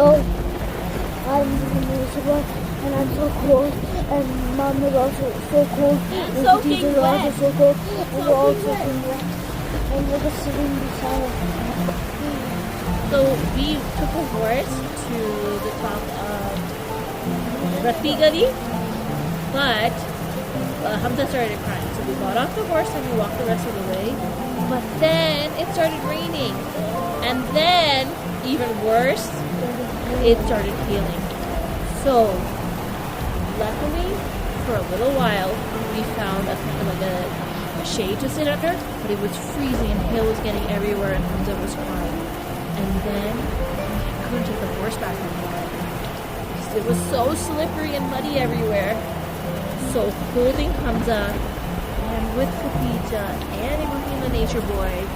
So I'm miserable and I'm so cold, and Mom is also so cold, and the teachers are also so cold, and we're all soaking wet, and we're just sitting beside it. So we took a horse to the top of Ratigari, but Hamza started crying. So we got off the horse and we walked the rest of the way. But then it started raining. And then, even worse, it started hailing. So, luckily, for a little while, we found a shade to sit under, but it was freezing and hail was getting everywhere and Hamza was crying. And then I couldn't take the horse back anymore. It was so slippery and muddy everywhere. So holding Hamza and with Khadija and Ibrahim the nature boy,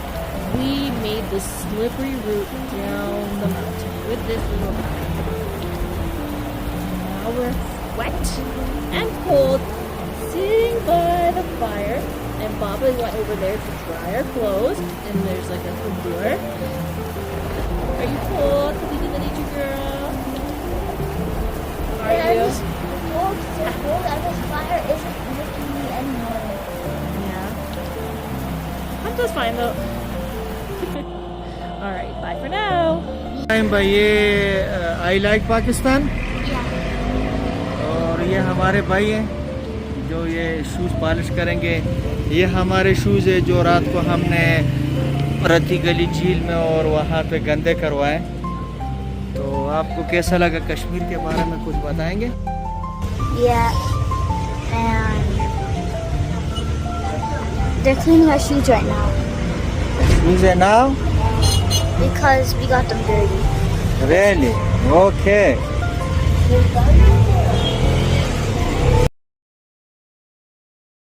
we made this slippery route down the mountain with this little path. Now we're wet and cold, sitting by the fire, and Baba went over there to dry our clothes, and there's like a tandoor. Are you cold, Khadija the nature girl? Are you? So cold that this fire isn't making me anymore. Yeah. Hamza's fine though. Alright, bye for now. I like Pakistan. और ये हमारे भाई हैं जो ये shoes polish करेंगे. ये हमारे शूज़ है जो रात को हमने रती गली झील में और वहाँ पे गंदे करवाए. तो आपको कैसा लगा कश्मीर के बारे में कुछ बताएंगे? Yeah, and they're cleaning our shoes right now. Shoes are now? Because we got them dirty. Really? Okay.